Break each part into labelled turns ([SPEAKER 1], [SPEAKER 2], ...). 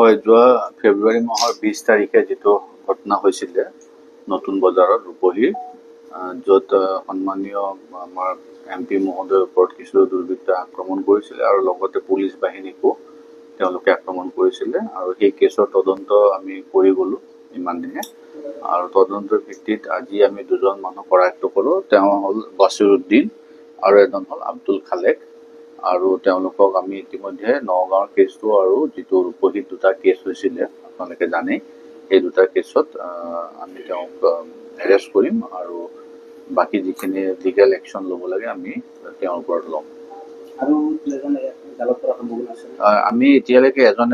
[SPEAKER 1] হয়, যোৱা ফেব্ৰুৱাৰী মাহৰ 20 তাৰিখে যিটো ঘটনা হৈছিলে নতুন বজাৰত ৰূপহীৰ, য'ত সন্মানীয় আমাৰ MP মহোদয়ৰ ওপৰত কিছু দুৰ্বৃত্তই আক্ৰমণ কৰিছিলে আৰু লগতে পুলিচ বাহিনীকো তেওঁলোকে আক্ৰমণ কৰিছিলে। আৰু সেই কেছৰ তদন্ত আমি কৰি গ'লো ইমান দিনে, আৰু তদন্তৰ ভিত্তিত আজি আমি দুজন মানুহ কৰায়ত্ব কৰোঁ। তেওঁ হ'ল বছিৰুদ্দিন আৰু এজন হ'ল আব্দুল খালেক। আৰু তেওঁলোকক আমি ইতিমধ্যে নগাঁৱৰ কেছটো আৰু যিটো ৰূপহীত দুটা কেছ হৈছিলে আপোনালোকে জানে, সেই দুটা কেছত আমি তেওঁক এৰেষ্ট কৰিম আৰু বাকী যিখিনি লিগেল একশ্যন ল'ব লাগে আমি তেওঁৰ ওপৰত ল'ম। আমি এতিয়ালৈকে এজন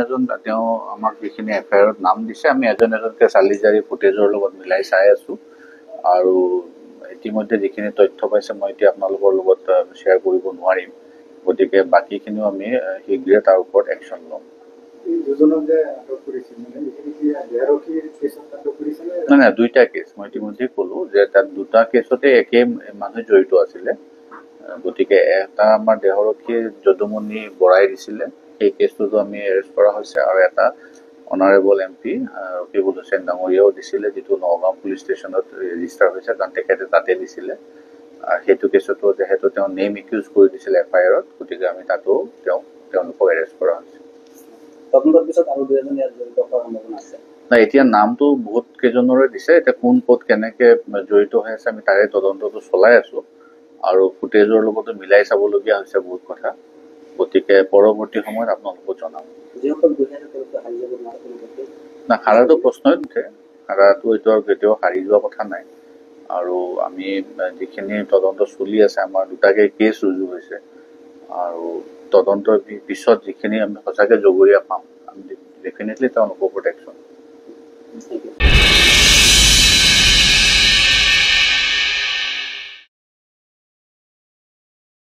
[SPEAKER 1] তেওঁ আমাক যিখিনি FIR-ত নাম দিছে, আমি এজনকে চালি জাৰি ফুটেজৰ লগত মিলাই চাই আছো। আৰু ইতিমধ্যে যিখিনি তথ্য পাইছে মই এতিয়া আপোনালোকৰ লগত শ্বেয়াৰ কৰিব নোৱাৰিম, গতিকে বাকীখিনিও আমি শীঘ্ৰে তাৰ ওপৰত একশ্যন ল'ম। নাই, দুইটা কেছ মই ইতিমধ্যে ক'লো যে তাত দুটা কেছতে একে মানুহ জড়িত আছিলে। গতিকে এটা আমাৰ দেহৰক্ষী যদুমণি বৰাই দিছিলে, সেই কেছটোতো আমি এৰেষ্ট কৰা হৈছে, আৰু এটা অনাৰেবল MP ৰকিবুল হুছেইন ডাঙৰীয়াও দিছিলে, যিটো নগাঁও পুলিচ ষ্টেচনত ৰেজিষ্টাৰ হৈছে, কাৰণ তেখেতে তাতে দিছিলে। সেইটো কেছতো যিহেতু তেওঁ নেম একিউজ কৰি দিছিলে FIR-ত, গতিকে আমি তাতো তেওঁলোকক এৰেষ্ট কৰা হৈছে। নাই, এতিয়া নামটো বহুত কেইজনৰে দিছে, এতিয়া কোন ক'ত কেনেকে জড়িত হৈ আছে আমি তাৰে তদন্তটো চলাই আছো, আৰু ফুটেজৰ লগতো মিলাই চাবলগীয়া হৈছে বহুত কথা। গতিকে পৰৱৰ্তী সময়ত আপোনালোকক জনাম। না, হাৰাটো প্ৰশ্নই নুঠে, হাৰাটো এইটো আৰু কেতিয়াও হাৰি যোৱা কথা নাই। আৰু আমি যিখিনি তদন্ত চলি আছে, আমাৰ দুটাকে কেছ ৰুজু হৈছে, আৰু তদন্তৰ পিছত যিখিনি আমি সঁচাকে জগৰীয়া পাম আমি ডেফিনেটলি তেওঁলোকৰ ওপৰত একশ্যন।